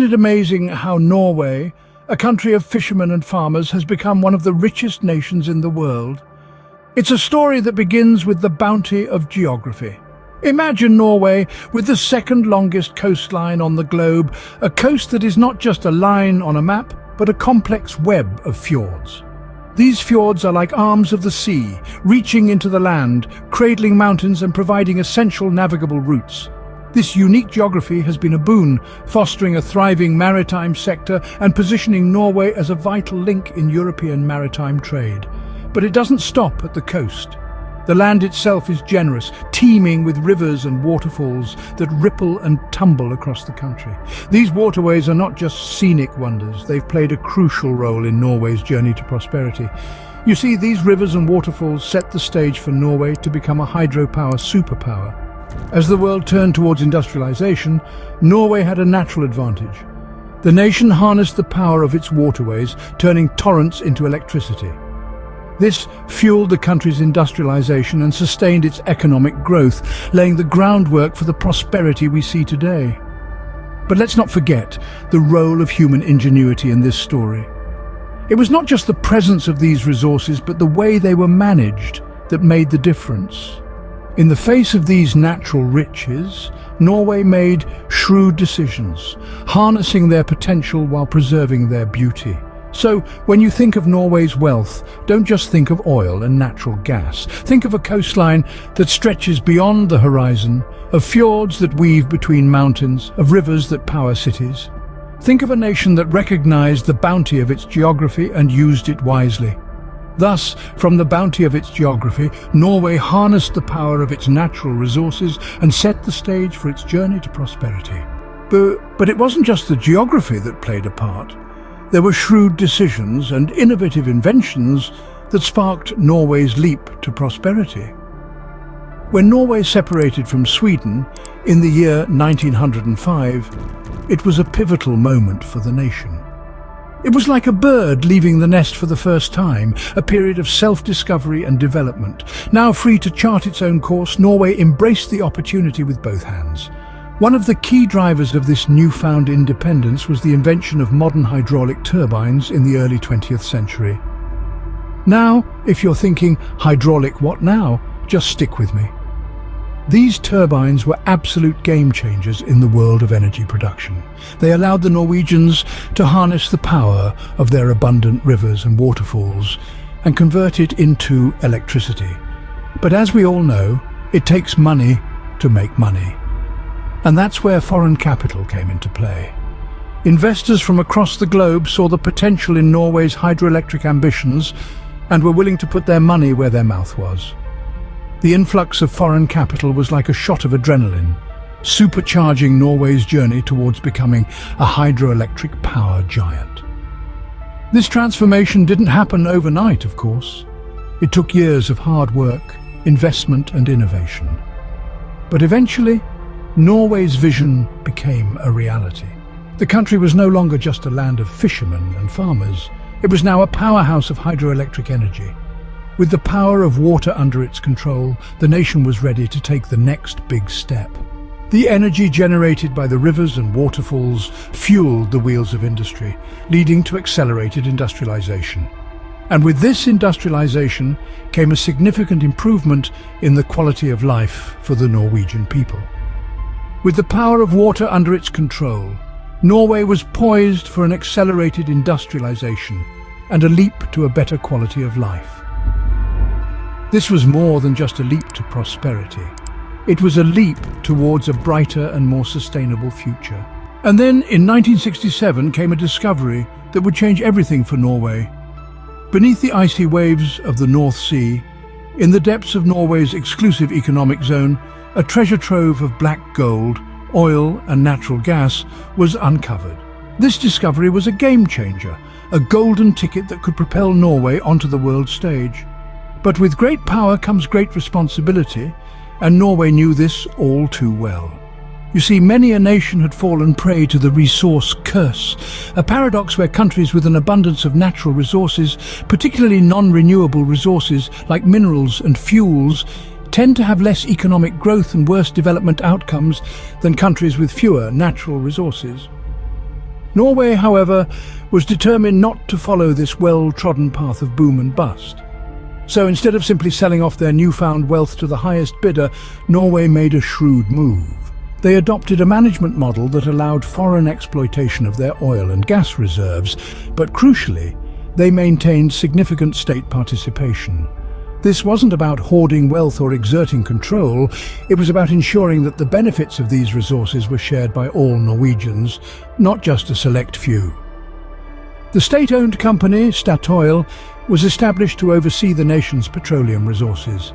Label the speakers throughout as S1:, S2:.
S1: it amazing how Norway, a country of fishermen and farmers, has become one of the richest nations in the world? It's a story that begins with the bounty of geography. Imagine Norway with the second longest coastline on the globe, a coast that is not just a line on a map, but a complex web of fjords. These fjords are like arms of the sea, reaching into the land, cradling mountains and providing essential navigable routes. This unique geography has been a boon, fostering a thriving maritime sector and positioning Norway as a vital link in European maritime trade. But it doesn't stop at the coast. The land itself is generous, teeming with rivers and waterfalls that ripple and tumble across the country. These waterways are not just scenic wonders, they've played a crucial role in Norway's journey to prosperity. You see, these rivers and waterfalls set the stage for Norway to become a hydropower superpower. As the world turned towards industrialization, Norway had a natural advantage. The nation harnessed the power of its waterways, turning torrents into electricity. This fueled the country's industrialization and sustained its economic growth, laying the groundwork for the prosperity we see today. But let's not forget the role of human ingenuity in this story. It was not just the presence of these resources, but the way they were managed that made the difference. In the face of these natural riches, Norway made shrewd decisions, harnessing their potential while preserving their beauty. So, when you think of Norway's wealth, don't just think of oil and natural gas. Think of a coastline that stretches beyond the horizon, of fjords that weave between mountains, of rivers that power cities. Think of a nation that recognized the bounty of its geography and used it wisely. Thus, from the bounty of its geography, Norway harnessed the power of its natural resources and set the stage for its journey to prosperity. But it wasn't just the geography that played a part. There were shrewd decisions and innovative inventions that sparked Norway's leap to prosperity. When Norway separated from Sweden in the year 1905, it was a pivotal moment for the nation. It was like a bird leaving the nest for the first time, a period of self-discovery and development. Now free to chart its own course, Norway embraced the opportunity with both hands. One of the key drivers of this newfound independence was the invention of modern hydraulic turbines in the early 20th century. Now, if you're thinking, hydraulic what now? Just stick with me. These turbines were absolute game changers in the world of energy production. They allowed the Norwegians to harness the power of their abundant rivers and waterfalls and convert it into electricity. But as we all know, it takes money to make money. And that's where foreign capital came into play. Investors from across the globe saw the potential in Norway's hydroelectric ambitions and were willing to put their money where their mouth was. The influx of foreign capital was like a shot of adrenaline, supercharging Norway's journey towards becoming a hydroelectric power giant. This transformation didn't happen overnight, of course. It took years of hard work, investment and innovation. But eventually, Norway's vision became a reality. The country was no longer just a land of fishermen and farmers. It was now a powerhouse of hydroelectric energy. With the power of water under its control, the nation was ready to take the next big step. The energy generated by the rivers and waterfalls fueled the wheels of industry, leading to accelerated industrialization. And with this industrialization came a significant improvement in the quality of life for the Norwegian people. With the power of water under its control, Norway was poised for an accelerated industrialization and a leap to a better quality of life. This was more than just a leap to prosperity. It was a leap towards a brighter and more sustainable future. And then in 1967 came a discovery that would change everything for Norway. Beneath the icy waves of the North Sea, in the depths of Norway's exclusive economic zone, a treasure trove of black gold, oil and natural gas was uncovered. This discovery was a game changer, a golden ticket that could propel Norway onto the world stage. But with great power comes great responsibility, and Norway knew this all too well. You see, many a nation had fallen prey to the resource curse, a paradox where countries with an abundance of natural resources, particularly non-renewable resources like minerals and fuels, tend to have less economic growth and worse development outcomes than countries with fewer natural resources. Norway, however, was determined not to follow this well-trodden path of boom and bust. So instead of simply selling off their newfound wealth to the highest bidder, Norway made a shrewd move. They adopted a management model that allowed foreign exploitation of their oil and gas reserves, but crucially, they maintained significant state participation. This wasn't about hoarding wealth or exerting control, it was about ensuring that the benefits of these resources were shared by all Norwegians, not just a select few. The state-owned company, Statoil, was established to oversee the nation's petroleum resources.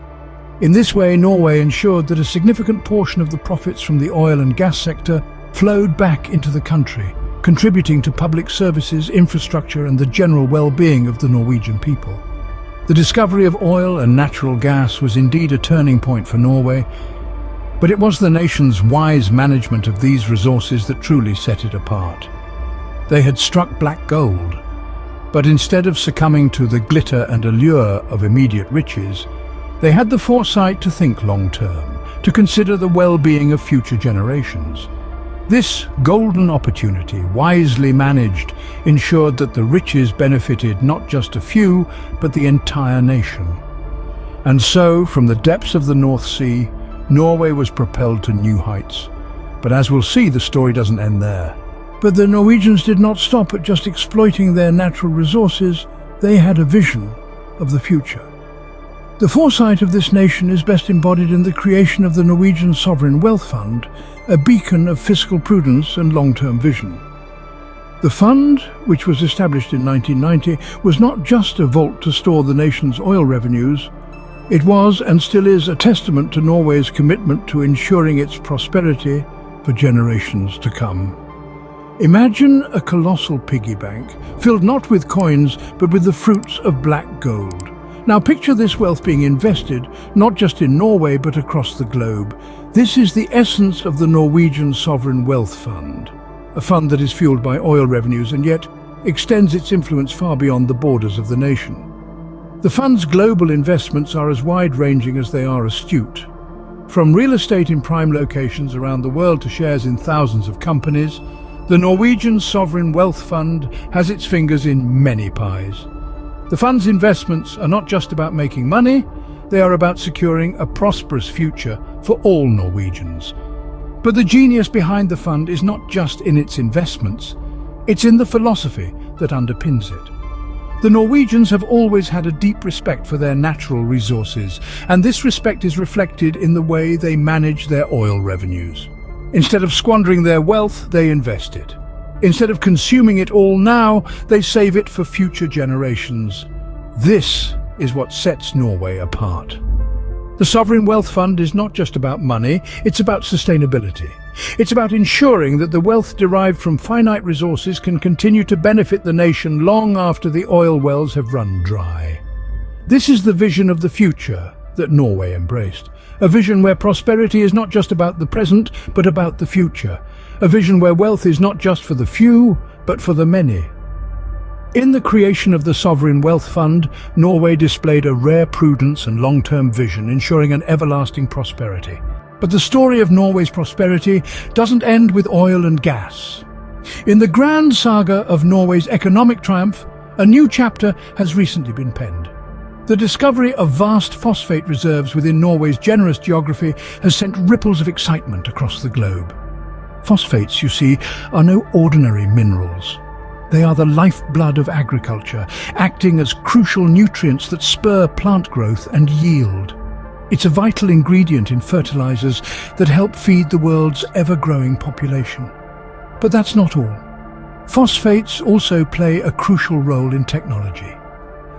S1: In this way, Norway ensured that a significant portion of the profits from the oil and gas sector flowed back into the country, contributing to public services, infrastructure, and the general well-being of the Norwegian people. The discovery of oil and natural gas was indeed a turning point for Norway, but it was the nation's wise management of these resources that truly set it apart. They had struck black gold, but instead of succumbing to the glitter and allure of immediate riches, they had the foresight to think long-term, to consider the well-being of future generations. This golden opportunity, wisely managed, ensured that the riches benefited not just a few, but the entire nation. And so, from the depths of the North Sea, Norway was propelled to new heights. But as we'll see, the story doesn't end there. But the Norwegians did not stop at just exploiting their natural resources. They had a vision of the future. The foresight of this nation is best embodied in the creation of the Norwegian Sovereign Wealth Fund, a beacon of fiscal prudence and long-term vision. The fund, which was established in 1990, was not just a vault to store the nation's oil revenues. It was, and still is, a testament to Norway's commitment to ensuring its prosperity for generations to come. Imagine a colossal piggy bank, filled not with coins, but with the fruits of black gold. Now picture this wealth being invested, not just in Norway, but across the globe. This is the essence of the Norwegian Sovereign Wealth Fund, a fund that is fueled by oil revenues and yet extends its influence far beyond the borders of the nation. The fund's global investments are as wide-ranging as they are astute. From real estate in prime locations around the world to shares in thousands of companies, the Norwegian Sovereign Wealth Fund has its fingers in many pies. The fund's investments are not just about making money, they are about securing a prosperous future for all Norwegians. But the genius behind the fund is not just in its investments, it's in the philosophy that underpins it. The Norwegians have always had a deep respect for their natural resources, and this respect is reflected in the way they manage their oil revenues. Instead of squandering their wealth, they invest it. Instead of consuming it all now, they save it for future generations. This is what sets Norway apart. The Sovereign Wealth Fund is not just about money, it's about sustainability. It's about ensuring that the wealth derived from finite resources can continue to benefit the nation long after the oil wells have run dry. This is the vision of the future that Norway embraced. A vision where prosperity is not just about the present, but about the future. A vision where wealth is not just for the few, but for the many. In the creation of the Sovereign Wealth Fund, Norway displayed a rare prudence and long-term vision, ensuring an everlasting prosperity. But the story of Norway's prosperity doesn't end with oil and gas. In the grand saga of Norway's economic triumph, a new chapter has recently been penned. The discovery of vast phosphate reserves within Norway's generous geography has sent ripples of excitement across the globe. Phosphates, you see, are no ordinary minerals. They are the lifeblood of agriculture, acting as crucial nutrients that spur plant growth and yield. It's a vital ingredient in fertilizers that help feed the world's ever-growing population. But that's not all. Phosphates also play a crucial role in technology.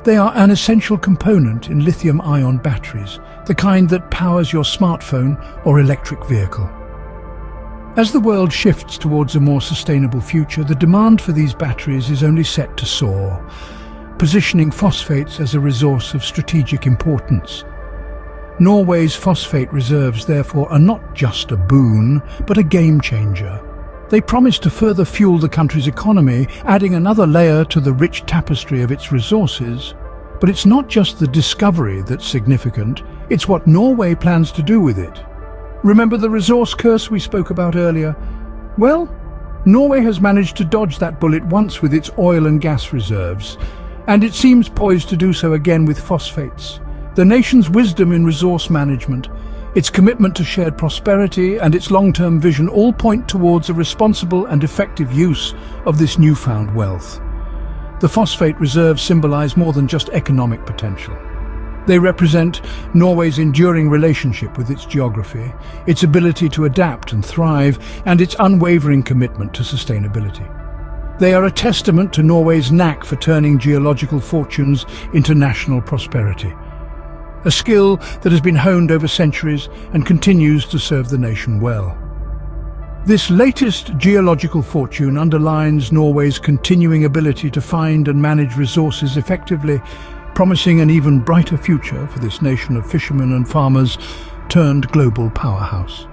S1: They are an essential component in lithium-ion batteries, the kind that powers your smartphone or electric vehicle. As the world shifts towards a more sustainable future, the demand for these batteries is only set to soar, positioning phosphates as a resource of strategic importance. Norway's phosphate reserves, therefore, are not just a boon, but a game-changer. They promise to further fuel the country's economy, adding another layer to the rich tapestry of its resources. But it's not just the discovery that's significant, it's what Norway plans to do with it. Remember the resource curse we spoke about earlier? Well, Norway has managed to dodge that bullet once with its oil and gas reserves, and it seems poised to do so again with phosphates. The nation's wisdom in resource management, its commitment to shared prosperity, and its long-term vision all point towards a responsible and effective use of this newfound wealth. The phosphate reserves symbolize more than just economic potential. They represent Norway's enduring relationship with its geography, its ability to adapt and thrive, and its unwavering commitment to sustainability. They are a testament to Norway's knack for turning geological fortunes into national prosperity, a skill that has been honed over centuries and continues to serve the nation well. This latest geological fortune underlines Norway's continuing ability to find and manage resources effectively, promising an even brighter future for this nation of fishermen and farmers turned global powerhouse.